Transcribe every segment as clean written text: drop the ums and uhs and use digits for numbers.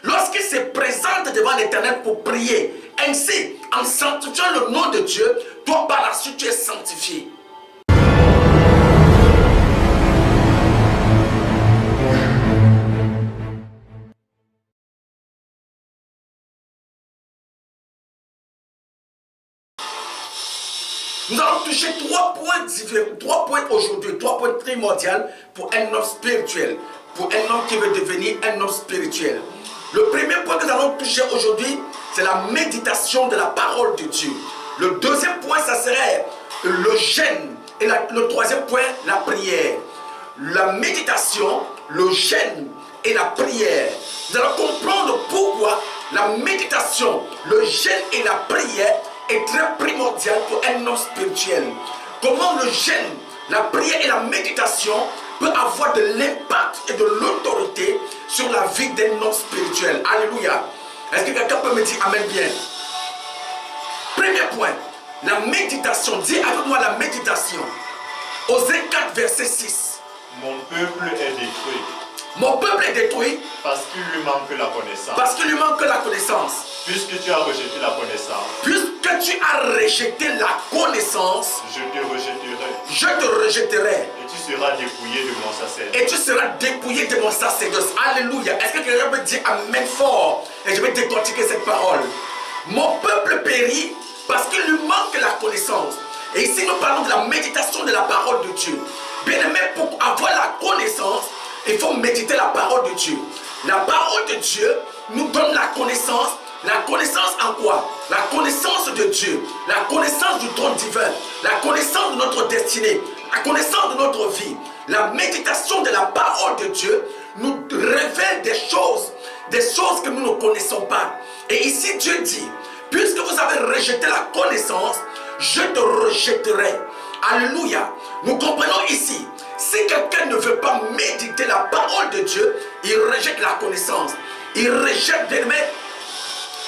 lorsqu'il se présente devant l'Éternel pour prier, ainsi, en sanctifiant le nom de Dieu, toi par la suite tu es sanctifié. Nous allons toucher trois points aujourd'hui, 3 points primordiaux pour un homme spirituel, pour un homme qui veut devenir un homme spirituel. Le premier point que nous allons toucher aujourd'hui, c'est la méditation de la parole de Dieu. Le deuxième point, ça serait le jeûne. Et le troisième point, la prière. La méditation, le jeûne et la prière. Nous allons comprendre pourquoi la méditation, le jeûne et la prière est très primordial pour un homme spirituel. Comment le jeûne, la prière et la méditation peut avoir de l'impact et de l'autorité sur la vie d'un homme spirituel. Alléluia. Est-ce que quelqu'un peut me dire amen bien? Premier point, la méditation. Dis avec moi la méditation. Osée 4, verset 6. Mon peuple est détruit. Mon peuple est détruit parce qu'il lui manque la connaissance. Parce qu'il lui manque la connaissance. Puisque tu as rejeté la connaissance. Puisque tu as rejeté la connaissance. Je te rejetterai. Je te rejetterai. Et tu seras dépouillé de mon sacerdoce. Et tu seras dépouillé de mon sacerdoce. Alléluia. Est-ce que quelqu'un peut dire amen fort? Et je vais décortiquer cette parole. Mon peuple périt parce qu'il lui manque la connaissance. Et ici nous parlons de la méditation de la parole de Dieu. Bien aimé, pour avoir la connaissance, il faut méditer la parole de Dieu. La parole de Dieu nous donne la connaissance. La connaissance en quoi? La connaissance de Dieu. La connaissance du trône divin. La connaissance de notre destinée. La connaissance de notre vie. La méditation de la parole de Dieu nous révèle des choses que nous ne connaissons pas. Et ici Dieu dit, puisque vous avez rejeté la connaissance, je te rejetterai. Alléluia. Nous comprenons ici, si quelqu'un ne veut pas méditer la parole de Dieu, il rejette la connaissance. Il rejette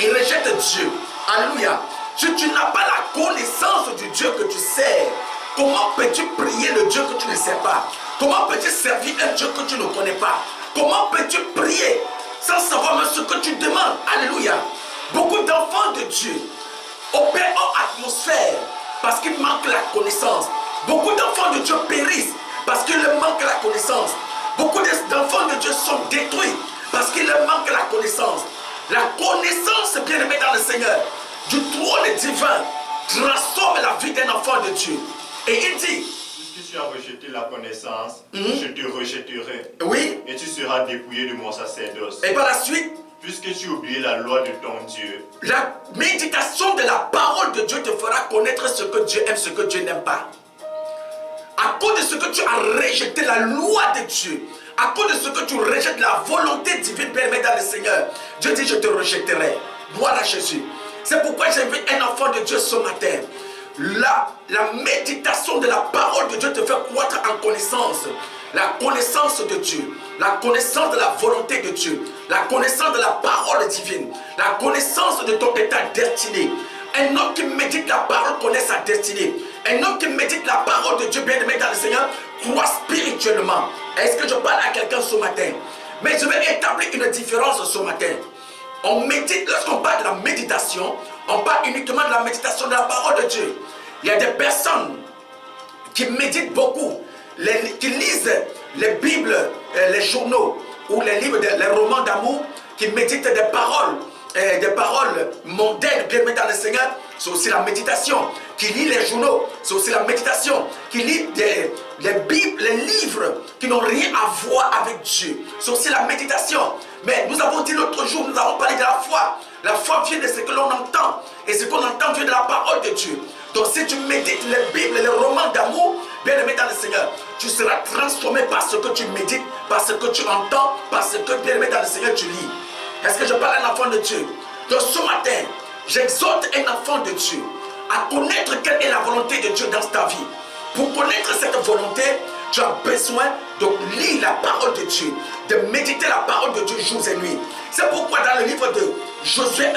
Dieu. Alléluia. Si tu n'as pas la connaissance du Dieu que tu sers, comment peux-tu prier le Dieu que tu ne sais pas? Comment peux-tu servir un Dieu que tu ne connais pas? Comment peux-tu prier sans savoir même ce que tu demandes? Alléluia. Beaucoup d'enfants de Dieu opèrent en atmosphère parce qu'ils manquent la connaissance. Beaucoup d'enfants de Dieu périssent parce qu'ils leur manquent la connaissance. Beaucoup d'enfants de Dieu sont détruits parce qu'ils leur manquent la connaissance. La connaissance, bien aimé dans le Seigneur, du trône divin transforme la vie d'un enfant de Dieu. Et il dit, puisque tu as rejeté la connaissance, je te rejetterai. Oui. Et tu seras dépouillé de mon sacerdoce. Et par la suite, puisque tu oublies la loi de ton Dieu, la méditation de la parole de Dieu te fera connaître ce que Dieu aime, ce que Dieu n'aime pas. À cause de ce que tu as rejeté la loi de Dieu, à cause de ce que tu rejettes la volonté divine, bien aimé dans le Seigneur, Dieu dit, je te rejetterai. Voilà Jésus. C'est pourquoi j'invite un enfant de Dieu ce matin. La méditation de la parole de Dieu te fait croître en connaissance. La connaissance de Dieu, la connaissance de la volonté de Dieu, la connaissance de la parole divine, la connaissance de ton état destiné. Un homme qui médite la parole connaît sa destinée. Un homme qui médite la parole de Dieu, bien aimé dans le Seigneur, croit spirituellement. Est-ce que je parle à quelqu'un ce matin? Mais je vais établir une différence ce matin. On médite, lorsqu'on parle de la méditation, on parle uniquement de la méditation de la parole de Dieu. Il y a des personnes qui méditent beaucoup, qui lisent les Bibles, les journaux ou les livres, les romans d'amour, qui méditent des paroles mondaines, bien aimées dans le Seigneur. C'est aussi la méditation. Qui lit les journaux, c'est aussi la méditation. Qui lit les Bibles, les livres qui n'ont rien à voir avec Dieu, c'est aussi la méditation. Mais nous avons dit l'autre jour, nous avons parlé de la foi. La foi vient de ce que l'on entend. Et ce qu'on entend vient de la parole de Dieu. Donc si tu médites les Bibles, les romans d'amour, bien aimé dans le Seigneur, tu seras transformé par ce que tu médites, par ce que tu entends, par ce que, bien aimé dans le Seigneur, tu lis. Est-ce que je parle à un enfant de Dieu? Donc ce matin, j'exhorte un enfant de Dieu à connaître quelle est la volonté de Dieu dans ta vie. Pour connaître cette volonté, tu as besoin de lire la parole de Dieu, de méditer la parole de Dieu jour et nuit. C'est pourquoi dans le livre de Josué 1,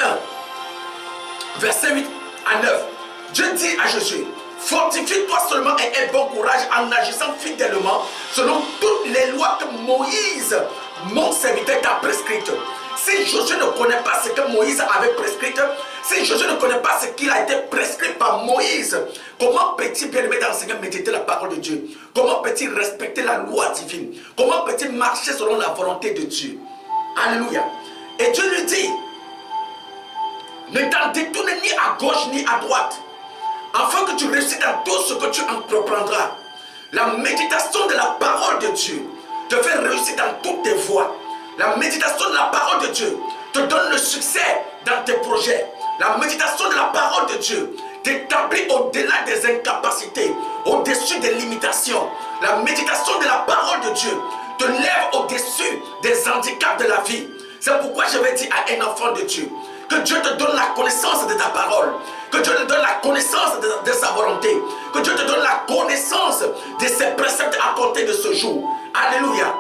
verset 8 à 9, Dieu dit à Josué, fortifie-toi seulement et aie bon courage en agissant fidèlement selon toutes les lois que Moïse, mon serviteur, t'a prescrites. Si Josué ne connaît pas ce que Moïse avait prescrit, si Josué ne connaît pas ce qu'il a été prescrit par Moïse, comment peut-il, bien aimé dans le Seigneur, méditer la parole de Dieu? Comment peut-il respecter la loi divine? Comment peut-il marcher selon la volonté de Dieu? Alléluia. Et Dieu lui dit, ne t'en détourne ni à gauche ni à droite, afin que tu réussisses dans tout ce que tu entreprendras. La méditation de la parole de Dieu te fait réussir dans toutes tes voies. La méditation de la parole de Dieu te donne le succès dans tes projets. La méditation de la parole de Dieu t'établit au-delà des incapacités, au-dessus des limitations. La méditation de la parole de Dieu te lève au-dessus des handicaps de la vie. C'est pourquoi je vais dire à un enfant de Dieu que Dieu te donne la connaissance de ta parole, que Dieu te donne la connaissance de sa volonté, que Dieu te donne la connaissance de ses préceptes à compter de ce jour. Alléluia.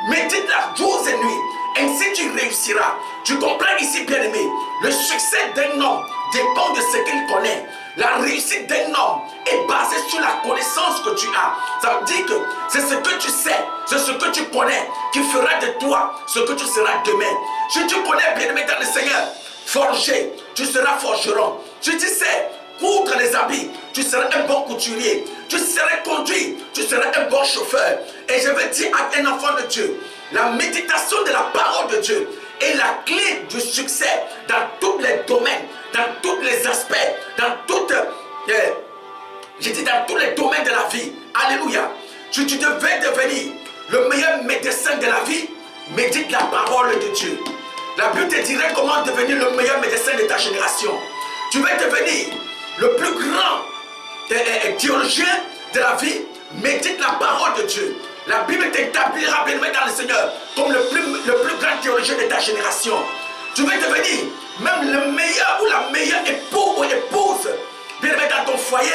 Médite-la jour et nuit, ainsi tu réussiras. Tu comprends ici, bien-aimé, le succès d'un homme dépend de ce qu'il connaît. La réussite d'un homme est basée sur la connaissance que tu as. Ça veut dire que c'est ce que tu sais, c'est ce que tu connais qui fera de toi ce que tu seras demain. Si tu connais, bien-aimé dans le Seigneur, forger, tu seras forgeron. Si tu sais coudre les habits, tu seras un bon couturier. Tu seras conduit, tu seras un bon chauffeur. Et je veux dire à un enfant de Dieu, la méditation de la parole de Dieu est la clé du succès dans tous les domaines, dans tous les aspects, dans toutes, dans tous les domaines de la vie. Alléluia. Si tu devais devenir le meilleur médecin de la vie, médite la parole de Dieu. La Bible te dirait comment devenir le meilleur médecin de ta génération. Tu veux devenir le plus grand théologien de la vie, médite la parole de Dieu. La Bible t'établira bien dans le Seigneur comme le plus grand théologien de ta génération. Tu veux devenir même le meilleur ou la meilleure époux ou épouse bien dans ton foyer,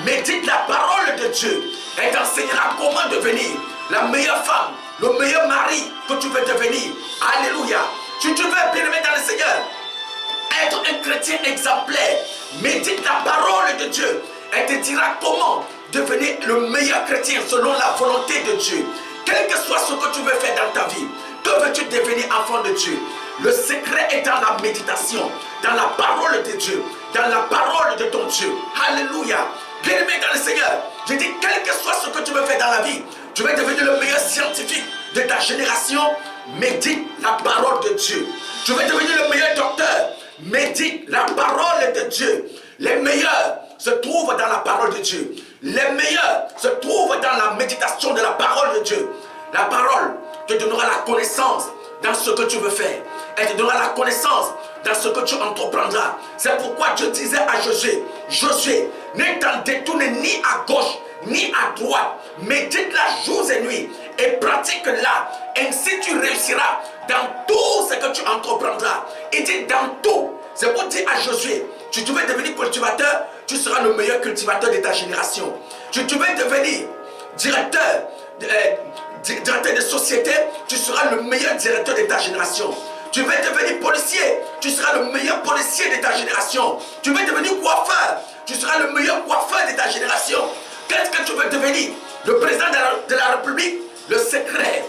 médite la parole de Dieu. Elle t'enseignera comment devenir la meilleure femme, le meilleur mari que tu veux devenir. Alléluia. Si tu veux bien dans le Seigneur, être un chrétien exemplaire, médite la parole de Dieu. Elle te dira comment devenir le meilleur chrétien selon la volonté de Dieu. Quel que soit ce que tu veux faire dans ta vie, que veux-tu devenir enfant de Dieu? Le secret est dans la méditation, dans la parole de Dieu, dans la parole de ton Dieu. Alléluia. Bien-aimé dans le Seigneur, je dis quel que soit ce que tu veux faire dans la vie, tu veux devenir le meilleur scientifique de ta génération, médite la parole de Dieu. Tu veux devenir le meilleur docteur, médite la parole de Dieu. Les meilleurs se trouvent dans la parole de Dieu. Les meilleurs se trouvent dans la méditation de la parole de Dieu. La parole te donnera la connaissance dans ce que tu veux faire. Elle te donnera la connaissance dans ce que tu entreprendras. C'est pourquoi Dieu disait à Josué, Josué, ne t'en détourne ni à gauche ni à droite. Médite-la jour et nuit et pratique-la. Ainsi tu réussiras dans tout ce que tu entreprendras. Il dit dans tout. C'est pour dire à Josué, si tu veux devenir cultivateur, tu seras le meilleur cultivateur de ta génération. Si tu veux devenir directeur de société, tu seras le meilleur directeur de ta génération. Tu veux devenir policier, tu seras le meilleur policier de ta génération. Tu veux devenir coiffeur, tu seras le meilleur coiffeur de ta génération. Qu'est-ce que tu veux devenir? Le président de la République? Le secret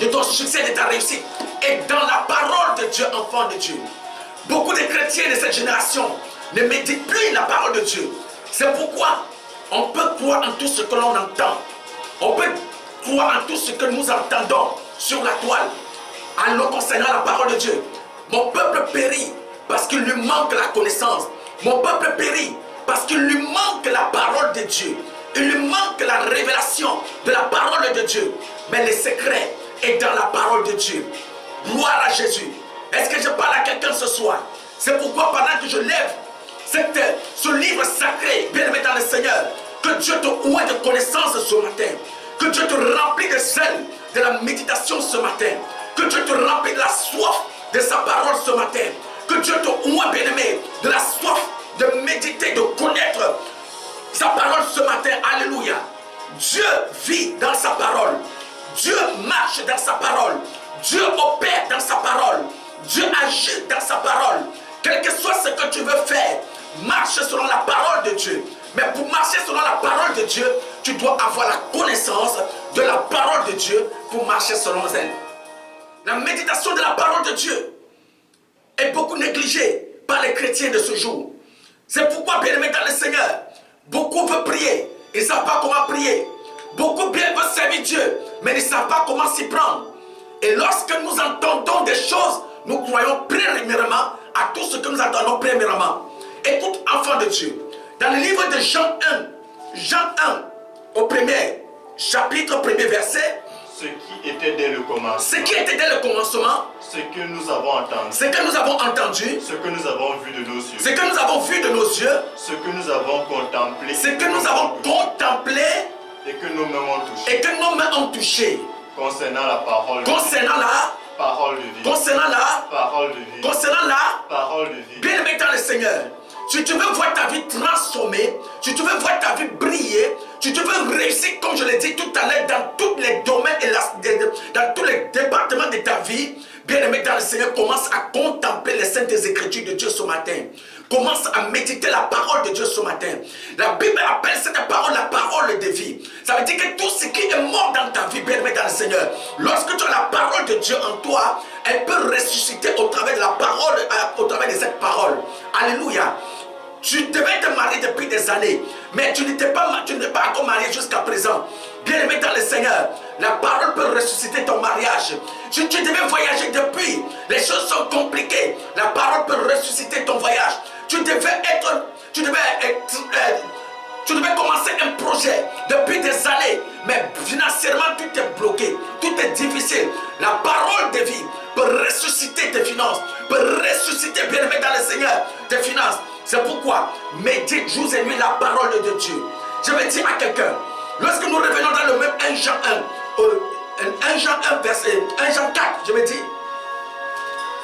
de ton succès, de ta réussite est dans la parole de Dieu, enfant de Dieu. Beaucoup de chrétiens de cette génération ne méditent plus la parole de Dieu. C'est pourquoi on peut croire en tout ce que l'on entend. On peut croire en tout ce que nous entendons sur la toile. Alors concernant la parole de Dieu, mon peuple périt parce qu'il lui manque la connaissance. Mon peuple périt parce qu'il lui manque la parole de Dieu. Il lui manque la révélation de la parole de Dieu. Mais le secret est dans la parole de Dieu. Gloire à Jésus. Est-ce que je parle à quelqu'un ce soir? C'est pourquoi pendant que je lève ce livre sacré, bien-aimé dans le Seigneur, que Dieu te ouvre de connaissances ce matin. Que Dieu te remplit de zèle de la méditation ce matin. Que Dieu te remplit de la soif de sa parole ce matin. Que Dieu te ouvre, bien-aimé, de la soif de méditer, de connaître sa parole ce matin. Alléluia. Dieu vit dans sa parole. Dieu marche dans sa parole. Dieu opère dans sa parole. Dieu agit dans sa parole. Quel que soit ce que tu veux faire, marche selon la parole de Dieu. Mais pour marcher selon la parole de Dieu, tu dois avoir la connaissance de la parole de Dieu pour marcher selon elle. la méditation de la parole de Dieu est beaucoup négligée par les chrétiens de ce jour. C'est pourquoi, bien aimé dans le Seigneur, beaucoup veulent prier, ils ne savent pas comment prier. Beaucoup bien veulent servir Dieu, mais ils ne savent pas comment s'y prendre. Et lorsque nous entendons des choses, nous croyons premièrement à tout ce que nous entendons premièrement. Écoute, enfant de Dieu, dans le livre de Jean 1, au premier chapitre, premier verset, ce qui était dès le commencement, ce qui était dès le commencement, ce que nous avons entendu, ce que nous avons entendu, ce que nous avons vu de nos yeux, ce que nous avons vu de nos yeux, ce que nous avons contemplé, ce que nous avons contemplé et que nos mains ont touché, et que nos mains ont touché, concernant la parole de concernant la parole de vie, concernant la parole de vie, concernant la parole de vie. bien aimé dans le Seigneur, si tu veux voir ta vie transformée, si tu veux voir ta vie briller, si tu veux réussir, comme je l'ai dit tout à l'heure, dans tous les domaines et dans tous les départements de ta vie, bien aimé dans le Seigneur, commence à contempler les saintes écritures de Dieu ce matin. Commence à méditer la parole de Dieu ce matin. La Bible appelle cette parole la parole de vie. Ça veut dire que tout ce qui est mort dans ta vie, bien aimé dans le Seigneur, lorsque tu as la parole de Dieu en toi, elle peut ressusciter au travers de la parole, au travers de cette parole. Alléluia. Tu devais te marier depuis des années, mais tu n'es pas encore marié jusqu'à présent. Bien aimé dans le Seigneur, la parole peut ressusciter ton mariage. Si tu devais voyager depuis, les choses sont compliquées, la parole peut ressusciter ton voyage. Tu devais commencer un projet depuis des années, mais financièrement tout est bloqué, tout est difficile. La parole de vie peut ressusciter tes finances, peut ressusciter, bien aimé dans le Seigneur, tes finances. C'est pourquoi médite jour et nuit la parole de Dieu. Je vais dire à quelqu'un, lorsque nous revenons dans le même 1 Jean 4, je vais dire,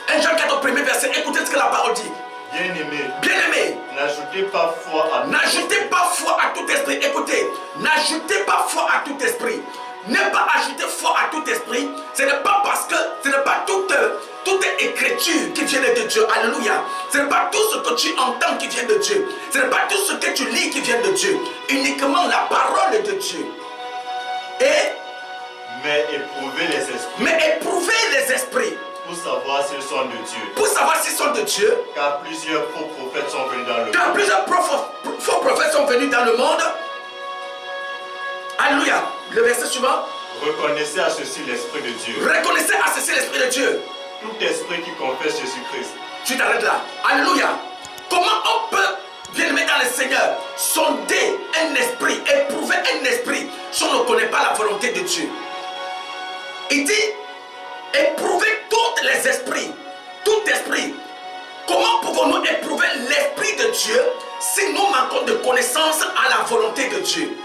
1 Jean 4 au premier verset, écoutez ce que la parole dit. Bien-aimé, n'ajoutez pas foi à tout esprit. Écoutez, n'ajoutez pas foi à tout esprit. Ne pas ajouter foi à tout esprit, ce n'est pas parce que ce n'est pas toute écriture qui vient de Dieu. Alléluia. Ce n'est pas tout ce que tu entends qui vient de Dieu. Ce n'est pas tout ce que tu lis qui vient de Dieu. Uniquement la parole de Dieu. Mais éprouvez les esprits. Pour savoir s'ils sont de Dieu. Pour savoir s'ils sont de Dieu. Car plusieurs faux prophètes sont venus dans le monde. Car plusieurs faux prophètes sont venus dans le monde. Alléluia. Le verset suivant. Reconnaissez à ceci l'Esprit de Dieu. Reconnaissez à ceci l'Esprit de Dieu. Tout esprit qui confesse Jésus-Christ. Tu t'arrêtes là. Alléluia. Comment on peut, bien aimé dans le Seigneur, sonder un esprit, éprouver un esprit si on ne connaît pas la volonté de Dieu? Il dit, éprouvez tous les esprits, tout esprit. Comment pouvons-nous éprouver l'Esprit de Dieu si nous manquons de connaissance à la volonté de Dieu?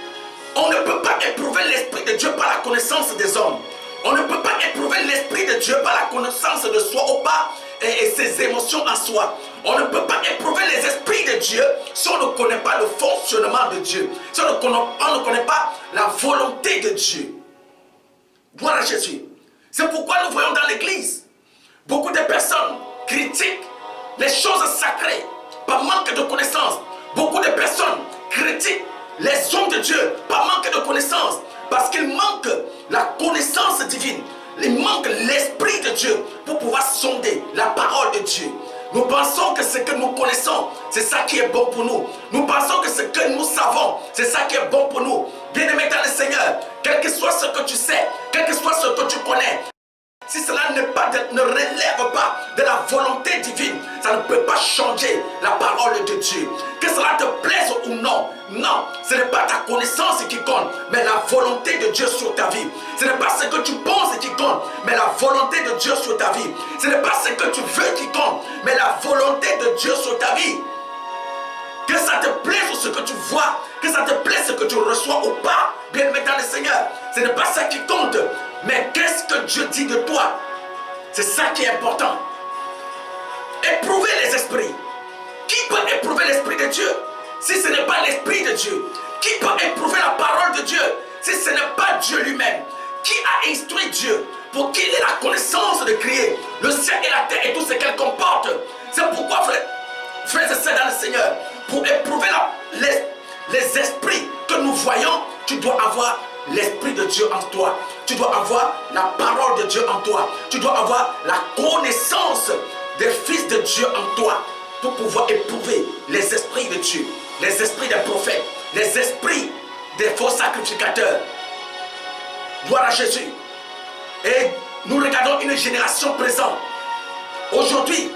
On ne peut pas éprouver l'Esprit de Dieu par la connaissance des hommes. On ne peut pas éprouver l'Esprit de Dieu par la connaissance de soi ou pas et ses émotions en soi. On ne peut pas éprouver les esprits de Dieu si on ne connaît pas le fonctionnement de Dieu. Si on ne connaît pas la volonté de Dieu. Gloire à Jésus. C'est pourquoi nous voyons dans l'église beaucoup de personnes critiquent les choses sacrées par manque de connaissance. Beaucoup de personnes critiquent les hommes de Dieu par manque de connaissance, parce qu'il manque la connaissance divine. Il manque l'Esprit de Dieu pour pouvoir sonder la parole de Dieu. Nous pensons que ce que nous connaissons, c'est ça qui est bon pour nous. Nous pensons que ce que nous savons, c'est ça qui est bon pour nous. Bien-aimé dans le Seigneur, quel que soit ce que tu sais, quel que soit ce que tu connais, si cela ne relève pas de la volonté divine, ça ne peut pas changer la parole de Dieu. Que cela te plaise ou non, non, ce n'est pas ta connaissance qui compte, mais la volonté de Dieu sur ta vie. Ce n'est pas ce que tu penses qui compte, mais la volonté de Dieu sur ta vie. Ce n'est pas ce que tu veux qui compte, mais la volonté de Dieu sur ta vie. Que ça te plaise ou ce que tu vois, que ça te plaise ce que tu reçois ou pas, bien aimé dans le Seigneur, ce n'est pas ça qui compte. Mais qu'est-ce que Dieu dit de toi? C'est ça qui est important. Éprouver les esprits. Qui peut éprouver l'Esprit de Dieu si ce n'est pas l'Esprit de Dieu? Qui peut éprouver la parole de Dieu si ce n'est pas Dieu lui-même? Qui a instruit Dieu pour qu'il ait la connaissance de créer le ciel et la terre et tout ce qu'elle comporte? C'est pourquoi, frères et sœurs dans le Seigneur, pour éprouver les esprits que nous voyons, tu dois avoir l'Esprit de Dieu en toi. Tu dois avoir la parole de Dieu en toi. Tu dois avoir la connaissance des fils de Dieu en toi pour pouvoir éprouver les esprits de Dieu, les esprits des prophètes, les esprits des faux sacrificateurs. Gloire à Jésus. Et nous regardons une génération présente. Aujourd'hui,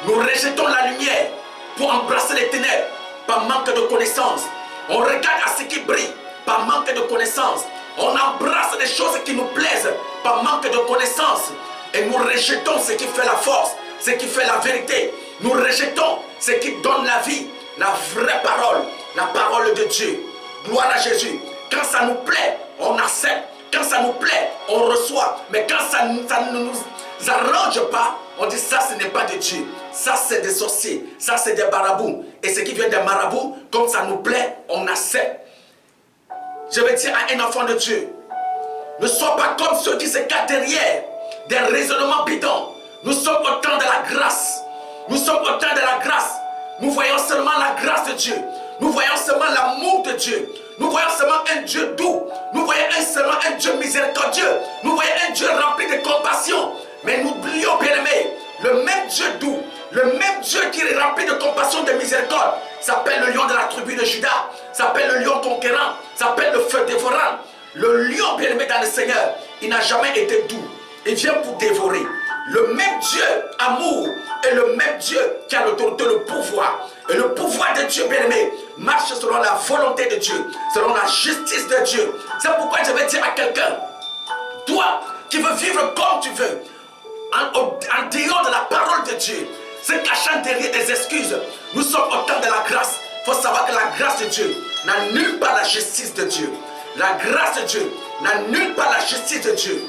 nous rejetons la lumière pour embrasser les ténèbres par manque de connaissance. On regarde à ce qui brille par manque de connaissance. On embrasse les choses qui nous plaisent par manque de connaissance. Et nous rejetons ce qui fait la force, ce qui fait la vérité. Nous rejetons ce qui donne la vie, la vraie parole, la parole de Dieu. Gloire à Jésus. Quand ça nous plaît, on accepte. Quand ça nous plaît, on reçoit. Mais quand ça ne nous arrange pas, on dit ça, ce n'est pas de Dieu. Ça, c'est des sorciers. Ça, c'est des marabouts. Et ce qui vient des marabouts, comme ça nous plaît, on accepte. Je vais dire à un enfant de Dieu, ne sois pas comme ceux qui se cachent derrière des raisonnements bidons. Nous sommes au temps de la grâce. Nous sommes au temps de la grâce. Nous voyons seulement la grâce de Dieu. Nous voyons seulement l'amour de Dieu. Nous voyons seulement un Dieu doux. Nous voyons seulement un Dieu miséricordieux. Nous voyons un Dieu rempli de compassion. Mais n'oublions, bien-aimés, le même Dieu doux, le même Dieu qui est rempli de compassion, de miséricorde, s'appelle le lion de la tribu de Juda, s'appelle le lion conquérant, s'appelle le feu dévorant. Le lion bien-aimé dans le Seigneur, il n'a jamais été doux. Il vient pour dévorer. Le même Dieu, amour, est le même Dieu qui a l'autorité, le pouvoir. Et le pouvoir de Dieu, bien-aimé, marche selon la volonté de Dieu, selon la justice de Dieu. C'est pourquoi je vais dire à quelqu'un, toi qui veux vivre comme tu veux, en dehors de la parole de Dieu, se cachant derrière des excuses, nous sommes au temps de la grâce. Il faut savoir que la grâce de Dieu n'annule pas la justice de Dieu. La grâce de Dieu n'annule pas la justice de Dieu.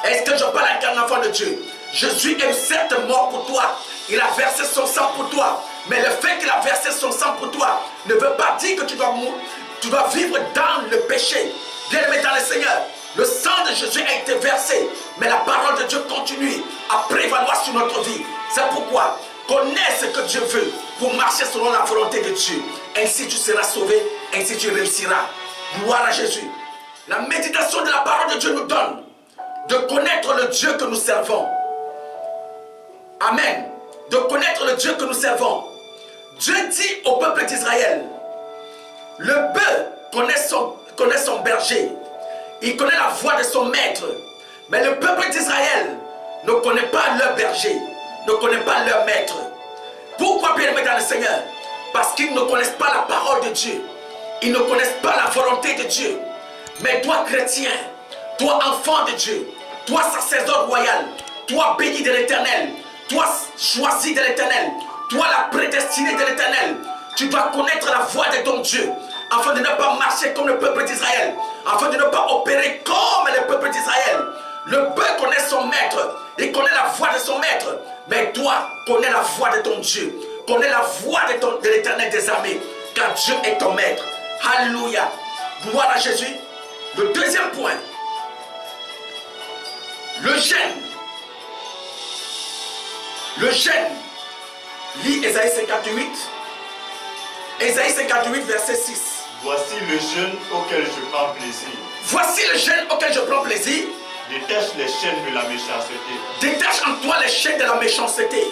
Est-ce que je parle avec un enfant de Dieu? Jésus est certes mort pour toi. Il a versé son sang pour toi. Mais le fait qu'il a versé son sang pour toi ne veut pas dire que tu dois vivre dans le péché. Bien-aimé dans le Seigneur, le sang de Jésus a été versé. Mais la parole de Dieu continue à prévaloir sur notre vie. C'est pourquoi connais ce que Dieu veut pour marcher selon la volonté de Dieu. Ainsi tu seras sauvé, ainsi tu réussiras. Gloire à Jésus. La méditation de la parole de Dieu nous donne de connaître le Dieu que nous servons. Amen. De connaître le Dieu que nous servons. Dieu dit au peuple d'Israël, le bœuf connaît son berger. Il connaît la voix de son maître. Mais le peuple d'Israël ne connaît pas leur berger, ne connaît pas leur maître. Pourquoi bien-aimés dans le Seigneur? Parce qu'ils ne connaissent pas la parole de Dieu. Ils ne connaissent pas la volonté de Dieu. Mais toi chrétien, toi enfant de Dieu, toi sacerdoce royal, toi béni de l'Éternel, toi choisi de l'Éternel, toi la prédestinée de l'Éternel, tu dois connaître la voix de ton Dieu, afin de ne pas marcher comme le peuple d'Israël, afin de ne pas opérer comme le peuple d'Israël. Le bœuf connaît son maître, il connaît la voix de son maître, mais toi connais la voix de ton Dieu, connais la voix de l'Éternel des armées, car Dieu est ton maître. Alléluia. Gloire à Jésus. Le deuxième point, le jeûne. Le jeûne. Lis Ésaïe 58. Ésaïe 58, verset 6. Voici le jeûne auquel je prends plaisir. Voici le jeûne auquel je prends plaisir. Détache les chaînes de la méchanceté. Détache en toi les chaînes de la méchanceté.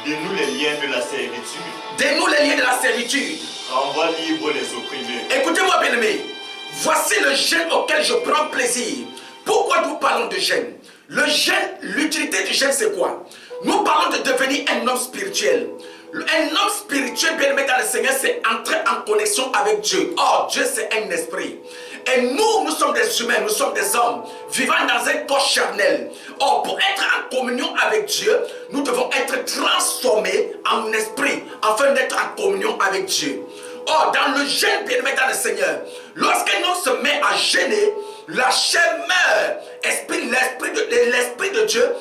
Dénoue les liens de la servitude. Dénoue les liens de la servitude. Renvoie libre les opprimés. Écoutez-moi bien aimé. Voici le jeûne auquel je prends plaisir. Pourquoi nous parlons de jeûne? Le jeûne, l'utilité du jeûne c'est quoi? Nous parlons de devenir un homme spirituel. Un homme spirituel bien aimé dans le Seigneur, c'est entrer en connexion avec Dieu. Or, Dieu c'est un esprit. Et nous sommes des humains, nous sommes des hommes vivant dans un corps charnel. Or, pour être en communion avec Dieu, nous devons être transformés en esprit afin d'être en communion avec Dieu. Or, dans le jeûne bien aimé dans le Seigneur, lorsqu'un homme se met à jeûner, la chair meurt. L'esprit de Dieu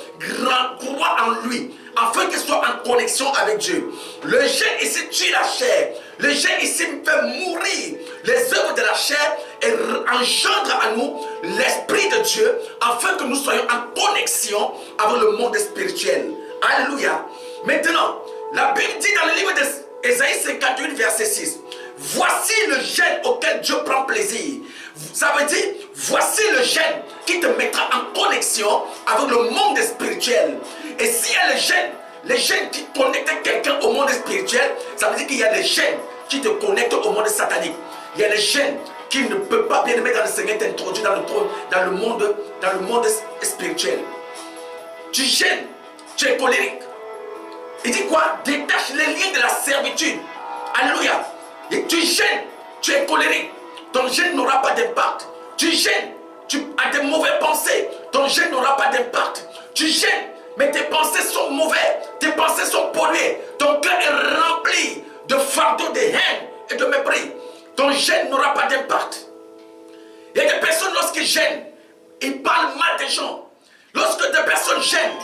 croit en lui, afin qu'il soit en connexion avec Dieu. Le jeûne ici tue la chair. Le jeûne ici fait mourir les œuvres de la chair et engendre à nous l'Esprit de Dieu, afin que nous soyons en connexion avec le monde spirituel. Alléluia. Maintenant, la Bible dit dans le livre d'Ésaïe 58, verset 6, voici le jeûne auquel Dieu prend plaisir. Ça veut dire, Voici le jeûne qui te mettra en connexion avec le monde spirituel. Et s'il y a les gènes qui connectent quelqu'un au monde spirituel, ça veut dire qu'il y a des gènes qui te connectent au monde satanique. Il y a des gènes qui ne peuvent pas bien aimer dans le Seigneur t'introduire dans le monde spirituel. Tu gênes, tu es colérique. Il dit quoi? Détache les liens de la servitude. Alléluia. Et tu gênes, tu es colérique. Ton gêne n'aura pas d'impact. Tu gênes, tu as des mauvaises pensées. Ton gêne n'aura pas d'impact. Tu gênes, mais tes pensées sont mauvaises. Tes pensées sont polluées. Ton cœur est rempli de fardeaux, de haine et de mépris. Ton gêne n'aura pas d'impact. Il y a des personnes, lorsqu'ils gênent, ils parlent mal des gens. Lorsque des personnes gênent,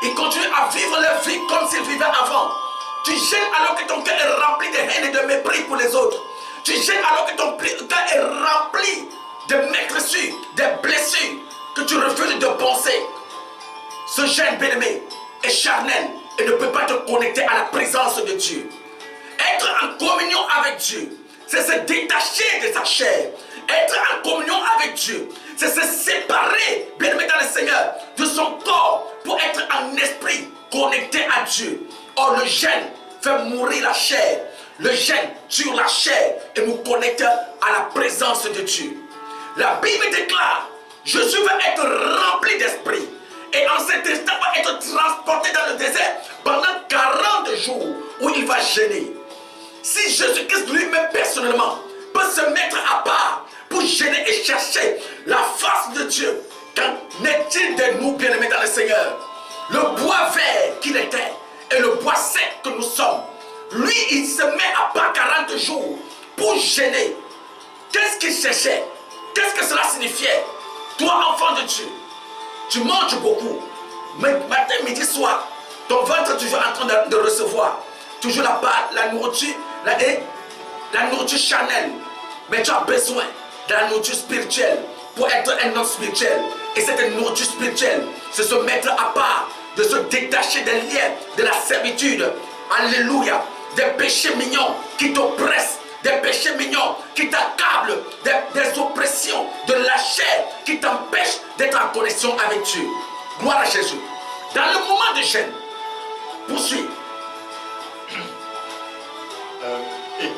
ils continuent à vivre leur vie comme s'ils vivaient avant. Tu gênes alors que ton cœur est rempli de haine et de mépris pour les autres. Tu gênes alors que ton cœur est rempli de mécrétures, de blessures que tu refuses de penser. Ce gêne, bien-aimé, est charnel et ne peut pas te connecter à la présence de Dieu. Être en communion avec Dieu, c'est se détacher de sa chair. Être en communion avec Dieu, c'est se séparer, bien-aimé dans le Seigneur, de son corps pour être en esprit connecté à Dieu. Or, le jeûne fait mourir la chair. Le jeûne tue la chair et nous connecte à la présence de Dieu. La Bible déclare, Jésus va être rempli d'esprit. Et en cet instant, va être transporté dans le désert pendant 40 jours où il va jeûner. Si Jésus-Christ lui-même personnellement peut se mettre à part pour gêner et chercher la face de Dieu, qu'en est-il de nous, bien-aimés dans le Seigneur? Le bois vert qu'il était et le bois sec que nous sommes, lui, il se met à part 40 jours pour gêner. Qu'est-ce qu'il cherchait? Qu'est-ce que cela signifiait? Toi, enfant de Dieu, tu manges beaucoup, mais matin, midi, soir, ton ventre est toujours en train de recevoir toujours la nourriture, la nourriture charnelle. Mais tu as besoin de la nourriture spirituelle pour être un homme spirituel. Et cette nourriture spirituelle, c'est se mettre à part, de se détacher des liens de la servitude. Alléluia. Des péchés mignons qui t'oppressent, des péchés mignons qui t'accablent, des oppressions de la chair qui t'empêchent d'être en connexion avec Dieu. Gloire à Jésus. Dans le moment de jeûne, poursuis. Et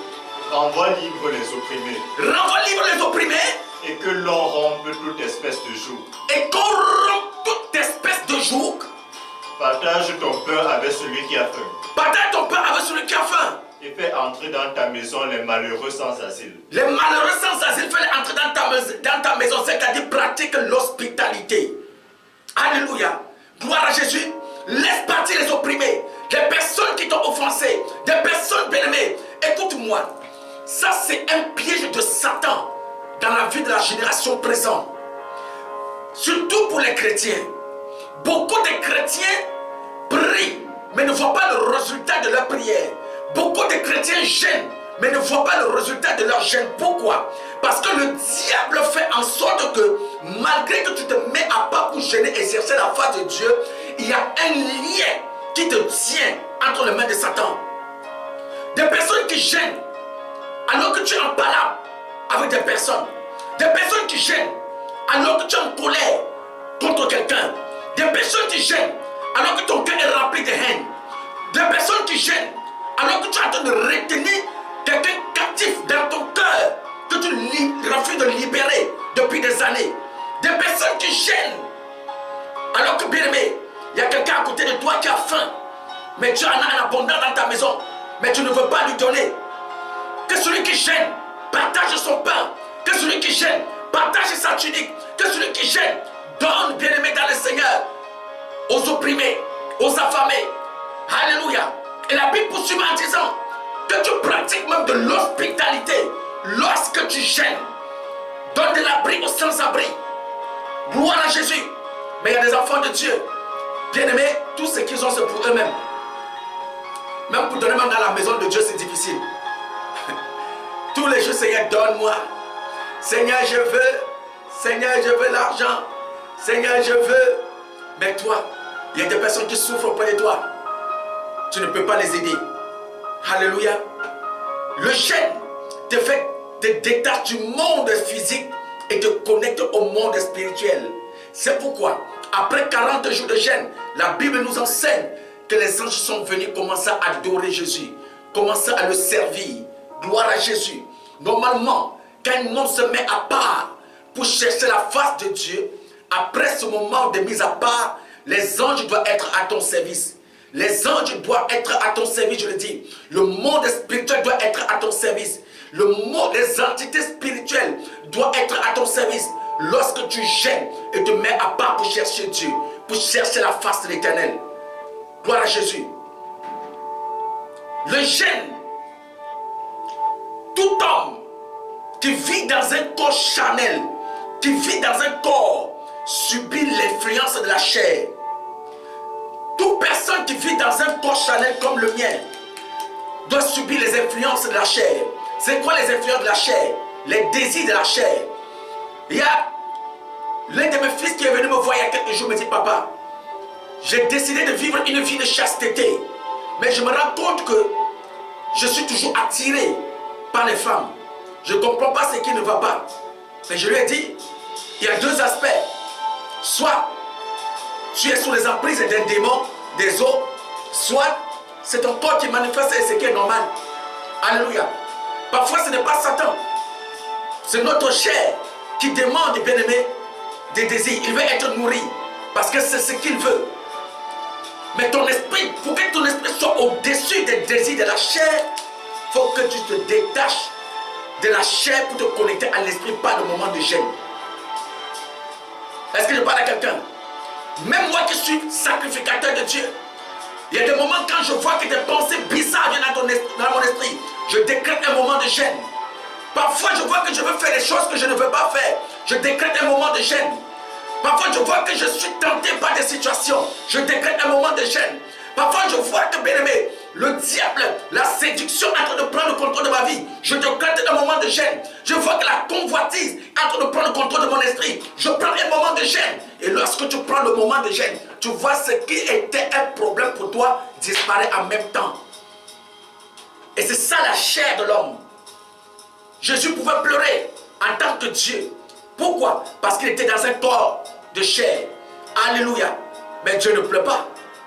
renvoie libre les opprimés. Renvoie libre les opprimés. Et que l'on rompe toute espèce de joug. Et qu'on rompe toute espèce de joug. Partage ton pain avec celui qui a faim. Partage ton pain avec celui qui a faim. Et fais entrer dans ta maison les malheureux sans asile. Les malheureux sans asile, fais-les entrer dans ta maison, c'est-à-dire pratique l'hospitalité. Alléluia. Gloire à Jésus. Laisse partir les opprimés. Des personnes qui t'ont offensé. Des personnes bien-aimées. Écoute-moi. Ça, c'est un piège de Satan dans la vie de la génération présente. Surtout pour les chrétiens. Beaucoup de chrétiens prient, mais ne voient pas le résultat de leur prière. Beaucoup de chrétiens jeûnent, mais ne voient pas le résultat de leur jeûne. Pourquoi? Parce que le diable fait en sorte que, malgré que tu te mets à part pour jeûner et chercher la face de Dieu, il y a un lien qui te tient entre les mains de Satan. Des personnes qui gênent, alors que tu es en palabre avec des personnes. Des personnes qui gênent, alors que tu es en colère contre quelqu'un. Des personnes qui gênent, alors que ton cœur est rempli de haine. Des personnes qui gênent, alors que tu es en train de retenir quelqu'un captif dans ton cœur, que tu refuses de libérer depuis des années. Des personnes qui gênent, alors que bien aimé, il y a quelqu'un à côté de toi qui a faim, mais tu en as en abondance dans ta maison, mais tu ne veux pas lui donner. Que celui qui gêne partage son pain. Que celui qui gêne partage sa tunique. Que celui qui gêne donne, bien aimé dans le Seigneur, aux opprimés, aux affamés. Alléluia. Et la Bible poursuit en disant que tu pratiques même de l'hospitalité lorsque tu gênes. Donne de l'abri aux sans-abri. Gloire à Jésus. Mais il y a des enfants de Dieu, bien aimés, tout ce qu'ils ont c'est pour eux-mêmes. Même pour donner même dans la maison de Dieu c'est difficile. Tous les jours, Seigneur, donne-moi. Seigneur, je veux l'argent. Seigneur, je veux. Mais toi, il y a des personnes qui souffrent auprès de toi. Tu ne peux pas les aider. Alléluia. Le jeûne te fait te détacher du monde physique et te connecter au monde spirituel. C'est pourquoi, après 40 jours de jeûne, la Bible nous enseigne que les anges sont venus commencer à adorer Jésus, commencer à le servir. Gloire à Jésus. Normalement, quand un homme se met à part pour chercher la face de Dieu, après ce moment de mise à part, les anges doivent être à ton service. Les anges doivent être à ton service, je le dis. Le monde spirituel doit être à ton service. Le monde des entités spirituelles doit être à ton service. Lorsque tu gênes et te mets à part pour chercher Dieu, pour chercher la face de l'Éternel. Gloire à Jésus. Le gêne, tout homme qui vit dans un corps charnel, qui vit dans un corps, subit l'influence de la chair. Toute personne qui vit dans un corps charnel comme le mien doit subir les influences de la chair. C'est quoi les influences de la chair? Les désirs de la chair. Il y a l'un de mes fils qui est venu me voir il y a quelques jours, me dit: papa, j'ai décidé de vivre une vie de chasteté, mais je me rends compte que je suis toujours attiré par les femmes. Je ne comprends pas ce qui ne va pas. Mais je lui ai dit, il y a deux aspects. Soit tu es sous les emprises d'un démon, des eaux, soit c'est ton corps qui manifeste ce qui est normal. Alléluia. Parfois ce n'est pas Satan. C'est notre chair qui demande, bien-aimé, des désirs. Il veut être nourri parce que c'est ce qu'il veut. Mais ton esprit, pour que ton esprit soit au-dessus des désirs de la chair, il faut que tu te détaches de la chair pour te connecter à l'esprit par le moment de gêne. Est-ce que je parle à quelqu'un? Même moi qui suis sacrificateur de Dieu, il y a des moments quand je vois que des pensées bizarres viennent dans mon esprit, je décrète un moment de gêne. Parfois je vois que je veux faire des choses que je ne veux pas faire, je décrète un moment de gêne. Parfois je vois que je suis tenté par des situations, je décrète un moment de gêne. Parfois je vois que, bien aimé, le diable, la séduction est en train de prendre le contrôle de ma vie. Je décrète un moment de gêne. Je vois que la convoitise est en train de prendre le contrôle de mon esprit. Je prends un moment de gêne. Et lorsque tu prends le moment de gêne, tu vois ce qui était un problème pour toi disparaît en même temps. Et c'est ça la chair de l'homme. Jésus pouvait pleurer en tant que Dieu. Pourquoi? Parce qu'il était dans un corps de chair. Alléluia. Mais Dieu ne pleure pas.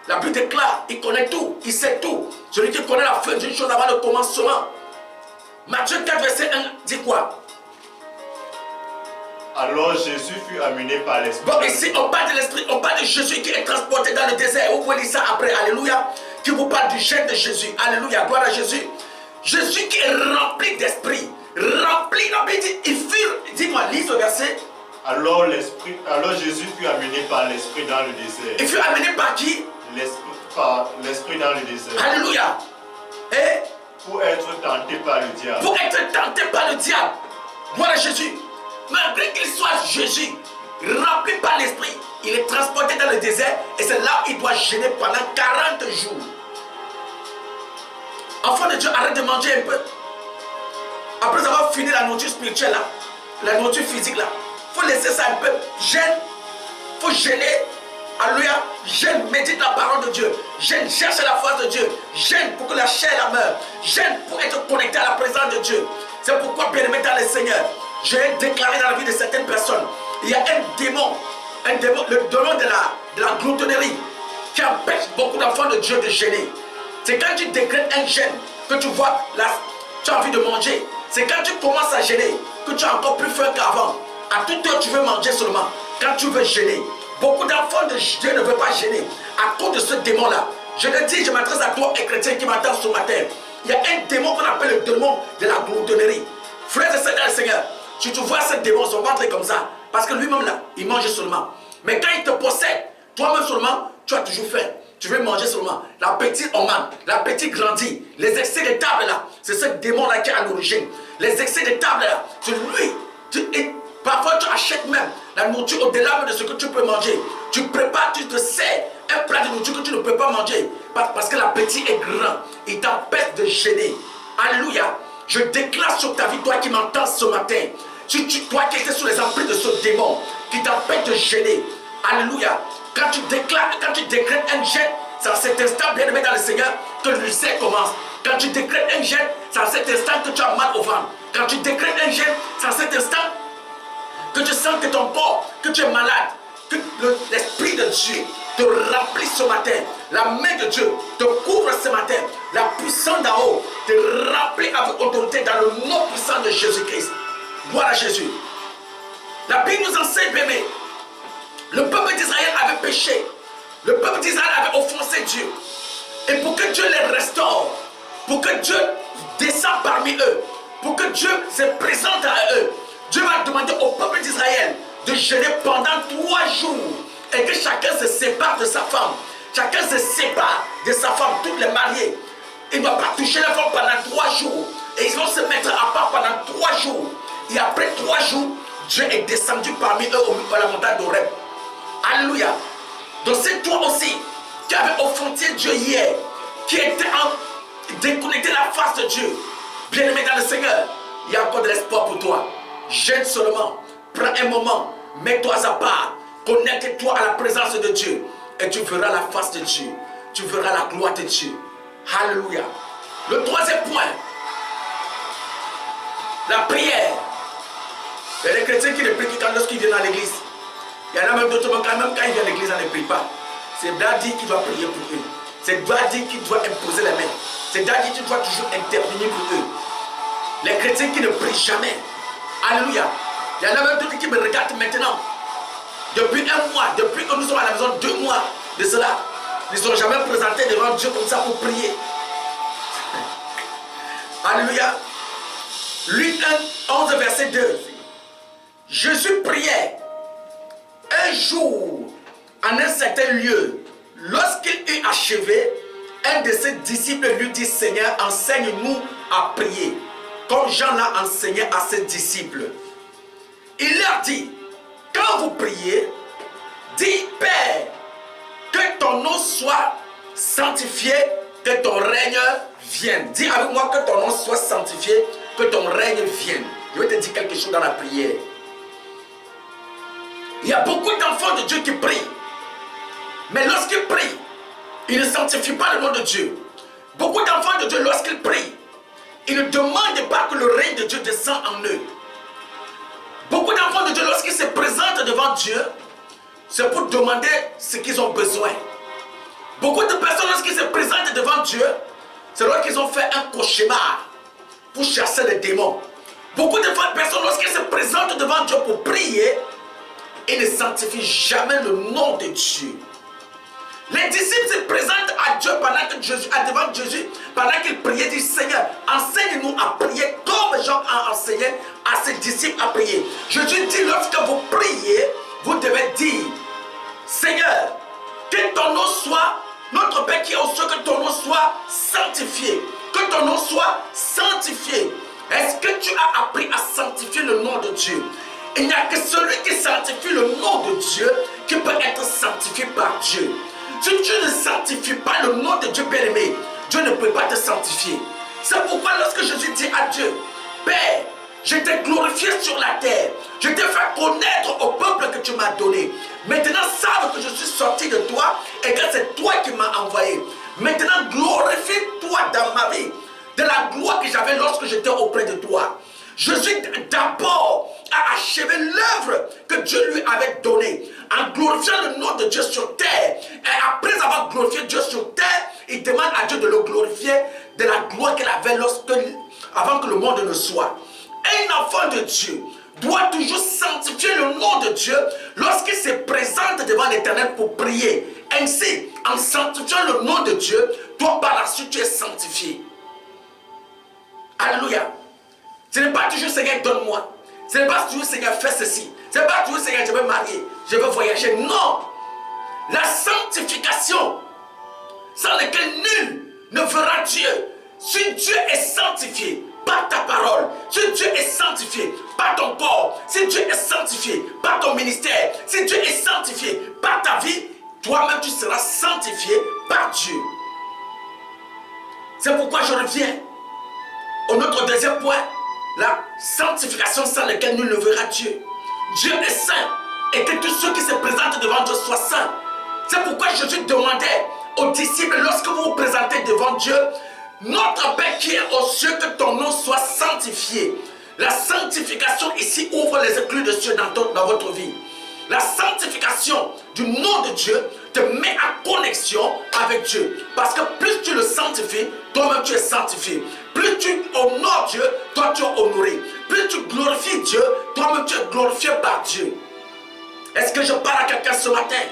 La Bible déclare, il connaît tout, il sait tout. Celui qui connaît la fin d'une chose avant le commencement. Matthieu 4, verset 1 dit quoi? Alors Jésus fut amené par l'Esprit. Bon, ici on parle de l'Esprit, on parle de Jésus qui est transporté dans le désert. Vous pouvez lire ça après, alléluia. Qui vous parle du gène de Jésus, alléluia, gloire à Jésus. Jésus qui est rempli d'esprit, rempli, non, il fut, dis-moi, lis ce verset. Alors Jésus fut amené par l'Esprit dans le désert. Il fut amené par qui? Par l'Esprit dans le désert. Alléluia. Et pour être tenté par le diable. Pour être tenté par le diable. Gloire à Jésus. Malgré qu'il soit Jésus, rempli par l'Esprit, il est transporté dans le désert et c'est là où il doit jeûner pendant 40 jours. Enfant de Dieu, arrête de manger un peu. Après avoir fini la nourriture spirituelle là, la nourriture physique là, il faut laisser ça un peu. Jeûne. Il faut jeûner. Alléluia. Jeûne, médite la parole de Dieu. Jeûne, cherche la face de Dieu. Jeûne pour que la chair la meure. Jeûne pour être connecté à la présence de Dieu. C'est pourquoi, bien-aimé dans le Seigneur, je vais déclarer dans la vie de certaines personnes, il y a un démon, le démon de la gloutonnerie qui empêche beaucoup d'enfants de Dieu de jeûner. C'est quand tu décrètes un jeûne que tu vois, tu as envie de manger. C'est quand tu commences à jeûner que tu as encore plus faim qu'avant. À toute heure, tu veux manger seulement. Quand tu veux jeûner, beaucoup d'enfants de Dieu ne veulent pas gêner à cause de ce démon-là. Je le dis, je m'adresse à toi, et chrétien qui m'entend ce matin. Il y a un démon qu'on appelle le démon de la gloutonnerie. Frères et sœurs dans le Seigneur, si tu vois ce démon, son ventre est comme ça. Parce que lui-même là, il mange seulement. Mais quand il te possède, toi-même seulement, tu as toujours faim. Tu veux manger seulement. L'appétit augmente, l'appétit grandit. Les excès de table là, c'est ce démon-là qui est à l'origine. Les excès de table là, c'est lui. Parfois tu achètes même la nourriture au-delà de ce que tu peux manger. Tu prépares, tu te sers un plat de nourriture que tu ne peux pas manger. Parce que l'appétit est grand. Il t'empêche de gêner. Alléluia. Je déclare sur ta vie, toi qui m'entends ce matin. Toi qui étais sous les emprises de ce démon qui t'empêche de gêner. Alléluia. Quand tu décrètes un jeûne, c'est à cet instant, bien aimé dans le Seigneur, que l'ulcère commence. Quand tu décrètes un jeûne, c'est à cet instant que tu as mal au ventre. Quand tu décrètes un jeûne, c'est à cet instant que tu sens que ton corps, que tu es malade, que l'Esprit de Dieu te remplit ce matin. La main de Dieu te couvre ce matin. La puissance d'en haut te remplit avec autorité dans le nom puissant de Jésus-Christ. Gloire à Jésus. La Bible nous enseigne, bébé. Le peuple d'Israël avait péché. Le peuple d'Israël avait offensé Dieu. Et pour que Dieu les restaure, pour que Dieu descende parmi eux, pour que Dieu se présente à eux, Dieu va demander au peuple d'Israël de jeûner pendant 3 jours et que chacun se sépare de sa femme. Chacun se sépare de sa femme, toutes les mariées. Il ne doit pas toucher la femme pendant 3 jours. Et ils vont se mettre à part pendant 3 jours. Et après 3 jours, Dieu est descendu parmi eux au milieu de la montagne d'Horeb. Alléluia. Donc c'est toi aussi qui avais offensé Dieu hier, qui était déconnecté de la face de Dieu. Bien-aimé dans le Seigneur, il y a encore de l'espoir pour toi. Jeûne seulement, prends un moment, mets-toi à part, connecte-toi à la présence de Dieu et tu verras la face de Dieu. Tu verras la gloire de Dieu. Alléluia. Le 3e point, la prière. Il y a des chrétiens qui ne prient que lorsqu'ils viennent à l'église. Il y en a même d'autres, même quand ils viennent à l'église, on ne prie pas. C'est Daddy qui doit prier pour eux. C'est Daddy qui doit imposer la main. C'est Daddy qui doit toujours intervenir pour eux. Les chrétiens qui ne prient jamais. Alléluia. Il y en a même d'autres qui me regardent maintenant. Depuis 1 mois, depuis que nous sommes à la maison, 2 mois de cela, ils ne sont jamais présentés devant Dieu comme ça pour prier. Alléluia. Luc 11, verset 2. Jésus priait un jour en un certain lieu. Lorsqu'il eut achevé, un de ses disciples lui dit: Seigneur, enseigne-nous à prier, comme Jean l'a enseigné à ses disciples. Il leur dit: quand vous priez, dis: Père, que ton nom soit sanctifié, que ton règne vienne. Dis avec moi: que ton nom soit sanctifié, que ton règne vienne. Je vais te dire quelque chose dans la prière. Il y a beaucoup d'enfants de Dieu qui prient. Mais lorsqu'ils prient, ils ne sanctifient pas le nom de Dieu. Beaucoup d'enfants de Dieu, lorsqu'ils prient, ils ne demandent pas que le règne de Dieu descende en eux. Beaucoup d'enfants de Dieu, lorsqu'ils se présentent devant Dieu, c'est pour demander ce qu'ils ont besoin. Beaucoup de personnes, lorsqu'ils se présentent devant Dieu, c'est lorsqu'ils ont fait un cauchemar pour chasser les démons. Beaucoup de personnes, lorsqu'ils se présentent devant Dieu pour prier, ils ne sanctifient jamais le nom de Dieu. Les disciples se présentent à Dieu pendant que Jésus, devant Jésus, pendant qu'il priait, disent: Seigneur, enseigne-nous à prier comme Jean a enseigné à ses disciples à prier. Jésus dit: lorsque vous priez, vous devez dire: Seigneur, que ton nom soit, notre Père qui est aux cieux, que ton nom soit sanctifié. Que ton nom soit sanctifié. Est-ce que tu as appris à sanctifier le nom de Dieu? Il n'y a que celui qui sanctifie le nom de Dieu qui peut être sanctifié par Dieu. Si tu ne sanctifies pas le nom de Dieu, bien-aimé, Dieu ne peut pas te sanctifier. C'est pourquoi lorsque Jésus dit à Dieu: Père, je t'ai glorifié sur la terre, je t'ai fait connaître au peuple que tu m'as donné. Maintenant, sache que je suis sorti de toi et que c'est toi qui m'as envoyé. Maintenant, glorifie-toi dans ma vie, de la gloire que j'avais lorsque j'étais auprès de toi. Jésus d'abord a achevé l'œuvre que Dieu lui avait donnée en glorifiant le nom de Dieu sur terre. Et après avoir glorifié Dieu sur terre, il demande à Dieu de le glorifier de la gloire qu'il avait avant que le monde ne soit. Un enfant de Dieu doit toujours sanctifier le nom de Dieu lorsqu'il se présente devant l'Éternel pour prier. Ainsi, en sanctifiant le nom de Dieu, toi par la suite tu es sanctifié. Alléluia. Ce n'est pas toujours: Seigneur, donne-moi. Ce n'est pas toujours: Seigneur, fais ceci. Ce n'est pas toujours: Seigneur, je veux marier, je veux voyager. Non. La sanctification, sans laquelle nul ne verra Dieu. Si Dieu est sanctifié par ta parole, si Dieu est sanctifié par ton corps, si Dieu est sanctifié par ton ministère, si Dieu est sanctifié par ta vie, toi-même tu seras sanctifié par Dieu. C'est pourquoi je reviens au notre deuxième point. La sanctification sans laquelle nul ne verra Dieu. Dieu est saint et que tous ceux qui se présentent devant Dieu soient saints. C'est pourquoi Jésus demandait aux disciples, lorsque vous vous présentez devant Dieu: notre Père qui est aux cieux, que ton nom soit sanctifié. La sanctification ici ouvre les écluses de Dieu dans votre vie. La sanctification du nom de Dieu te met en connexion avec Dieu. Parce que plus tu le sanctifies, toi-même tu es sanctifié. Plus tu honores Dieu, toi tu es honoré. Plus tu glorifies Dieu, toi-même tu es glorifié par Dieu. Est-ce que je parle à quelqu'un ce matin?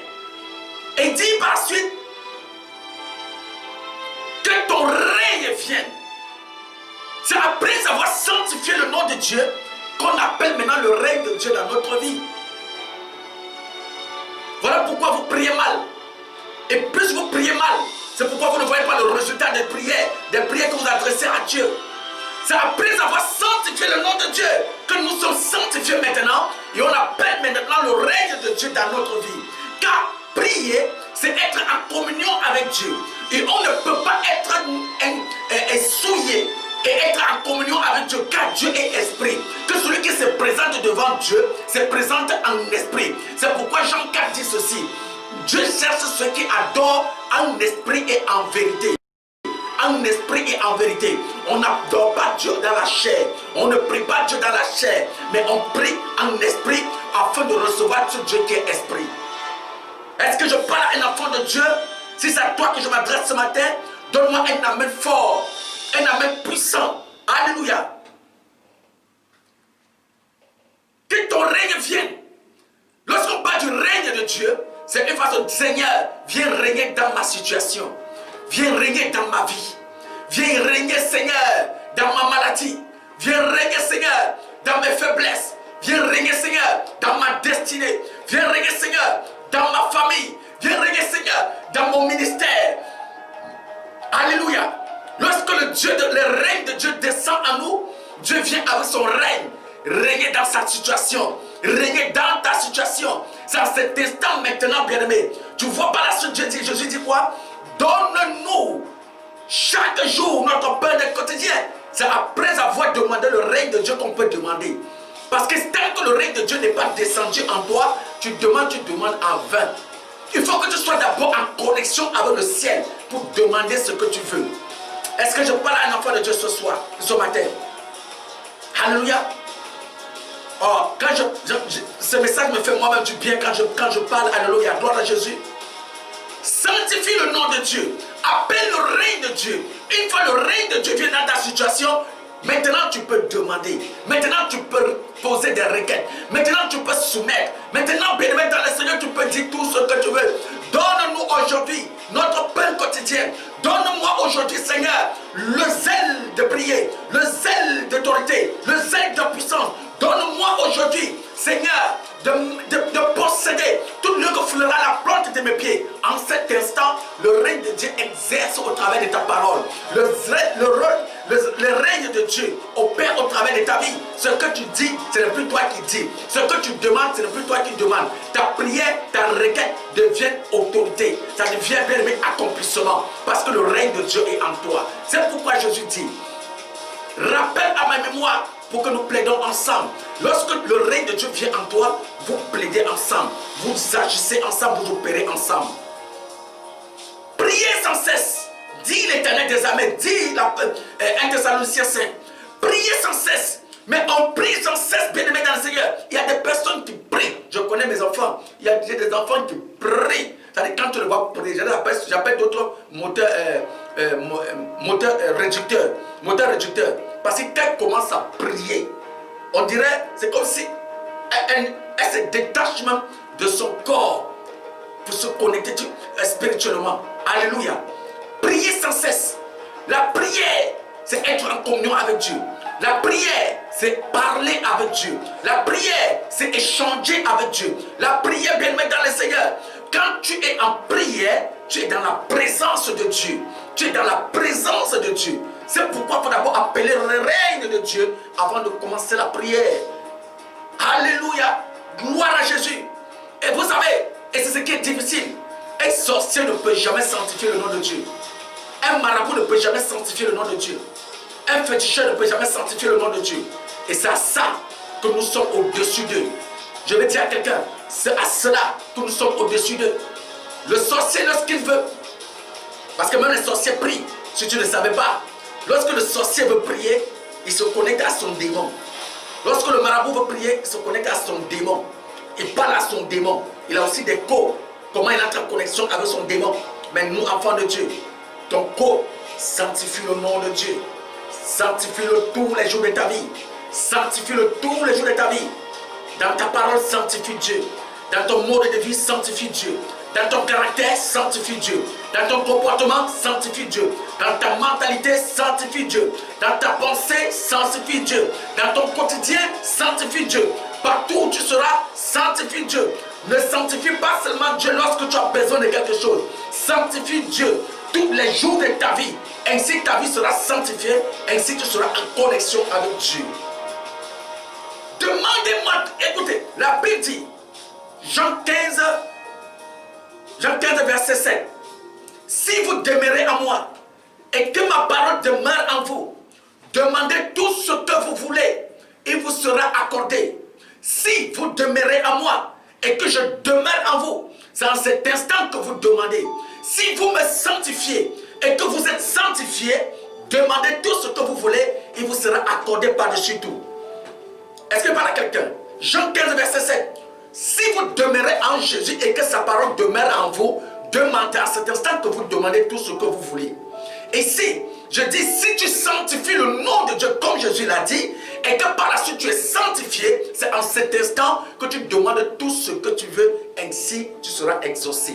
Et dit par la suite que ton règne vienne. C'est après avoir sanctifié le nom de Dieu qu'on appelle maintenant le règne de Dieu dans notre vie. Voilà pourquoi vous priez mal. Et plus vous priez mal, c'est pourquoi vous ne voyez pas le résultat des prières que vous adressez à Dieu. C'est après avoir sanctifié le nom de Dieu que nous sommes sanctifiés maintenant et on appelle maintenant le règne de Dieu dans notre vie. Car prier, c'est être en communion avec Dieu. Et on ne peut pas être souillé et être en communion avec Dieu, car Dieu est esprit. Que celui qui se présente devant Dieu se présente en esprit. C'est pourquoi Jean 4 dit ceci: Dieu cherche ceux qui adorent en esprit et en vérité. En esprit et en vérité. On n'adore pas Dieu dans la chair. On ne prie pas Dieu dans la chair. Mais on prie en esprit afin de recevoir ce Dieu qui est esprit. Est-ce que je parle à un enfant de Dieu? Si c'est à toi que je m'adresse ce matin, donne-moi un amen fort. Un amen puissant. Alléluia. Que ton règne vienne. Lorsqu'on parle du règne de Dieu, c'est une façon de Seigneur, viens régner dans ma situation. Viens régner dans ma vie. Viens régner, Seigneur, dans ma maladie. Viens régner, Seigneur, dans mes faiblesses. Viens régner, Seigneur, dans ma destinée. Viens régner, Seigneur, dans ma famille. Viens régner, Seigneur, dans mon ministère. Alléluia. Lorsque le règne de Dieu descend en nous, Dieu vient avec son règne. Régner dans sa situation. Régner dans ta situation. C'est à cet instant maintenant, bien-aimé. Tu vois par la suite, Jésus dit quoi? Donne-nous chaque jour notre pain de quotidien. C'est après avoir demandé le règne de Dieu qu'on peut demander. Parce que tant que le règne de Dieu n'est pas descendu en toi, tu demandes en vain. Il faut que tu sois d'abord en connexion avec le ciel pour demander ce que tu veux. Est-ce que je parle à un enfant de Dieu ce matin? Alléluia. Oh, ce message me fait moi-même du bien quand je parle. Alléluia. Gloire à Jésus. Sanctifie le nom de Dieu. Appelle le règne de Dieu. Une fois le règne de Dieu vient dans ta situation, maintenant tu peux demander. Maintenant tu peux poser des requêtes. Maintenant tu peux soumettre. Maintenant, bien aimé dans le Seigneur, tu peux dire tout ce que tu veux. Donne-nous aujourd'hui notre pain quotidien. Donne-moi aujourd'hui, Seigneur, le zèle de prier, le zèle d'autorité, le zèle de puissance. Donne-moi aujourd'hui, Seigneur, de posséder tout lieu que foulera la plante de mes pieds. En cet instant, le règne de Dieu exerce au travers de ta parole. Le règne de Dieu opère au travers de ta vie. Ce que tu dis, ce n'est plus toi qui dis. Ce que tu demandes, ce n'est plus toi qui demandes. Ta prière, ta requête devient autorité. Ça devient bien aimé accomplissement. Parce que le règne de Dieu est en toi. C'est pourquoi Jésus dit, rappelle à ma mémoire pour que nous plaidons ensemble. Lorsque le règne de Dieu vient en toi, vous plaidez ensemble. Vous agissez ensemble, vous opérez ensemble. Priez sans cesse. Dit l'Éternel des armées, dit 1 Thessaloniciens 5. Priez sans cesse. Mais on prie sans cesse, bien aimé dans le Seigneur. Il y a des personnes qui prient. Je connais mes enfants. Il y a des enfants qui prient. C'est-à-dire quand tu le vois prier, j'appelle d'autres moteurs réducteurs. Parce que quand elle commence à prier, on dirait, c'est comme si elle se détache même de son corps pour se connecter spirituellement. Alléluia. Priez sans cesse. La prière, c'est être en communion avec Dieu. La prière, c'est parler avec Dieu. La prière, c'est échanger avec Dieu. La prière, bien aimé dans le Seigneur, quand tu es en prière, tu es dans la présence de Dieu. Tu es dans la présence de Dieu. C'est pourquoi il faut d'abord appeler le règne de Dieu avant de commencer la prière. Alléluia. Gloire à Jésus. Et vous savez, et c'est ce qui est difficile, un sorcier ne peut jamais sanctifier le nom de Dieu. Un marabout ne peut jamais sanctifier le nom de Dieu. Un féticheur ne peut jamais sanctifier le nom de Dieu. Et c'est à ça que nous sommes au-dessus d'eux. Je vais dire à quelqu'un, c'est à cela que nous sommes au-dessus d'eux. Le sorcier, lorsqu'il veut, parce que même les sorciers prient, si tu ne savais pas, lorsque le sorcier veut prier, il se connecte à son démon. Lorsque le marabout veut prier, il se connecte à son démon. Il parle à son démon. Il a aussi des codes. Comment il entre en connexion avec son démon. Mais nous, enfants de Dieu, ton code sanctifie le nom de Dieu. Sanctifie-le tous les jours de ta vie. Sanctifie-le tous les jours de ta vie. Dans ta parole, sanctifie Dieu. Dans ton mode de vie, sanctifie Dieu. Dans ton caractère, sanctifie Dieu. Dans ton comportement, sanctifie Dieu. Dans ta mentalité, sanctifie Dieu. Dans ta pensée, sanctifie Dieu. Dans ton quotidien, sanctifie Dieu. Partout où tu seras, sanctifie Dieu. Ne sanctifie pas seulement Dieu lorsque tu as besoin de quelque chose. Sanctifie Dieu tous les jours de ta vie. Ainsi ta vie sera sanctifiée. Ainsi tu seras en connexion avec Dieu. Demandez-moi, écoutez, la Bible dit, Jean 15, verset 7. Si vous demeurez en moi et que ma parole demeure en vous, demandez tout ce que vous voulez, il vous sera accordé. Si vous demeurez en moi et que je demeure en vous, c'est en cet instant que vous demandez. Si vous me sanctifiez et que vous êtes sanctifiés, demandez tout ce que vous voulez, il vous sera accordé par-dessus tout. Est-ce que par là quelqu'un? Jean 15, verset 7. Si vous demeurez en Jésus et que sa parole demeure en vous, demandez à cet instant que vous demandez tout ce que vous voulez. Et si, je dis, si tu sanctifies le nom de Dieu comme Jésus l'a dit, et que par la suite tu es sanctifié, c'est en cet instant que tu demandes tout ce que tu veux, ainsi tu seras exaucé.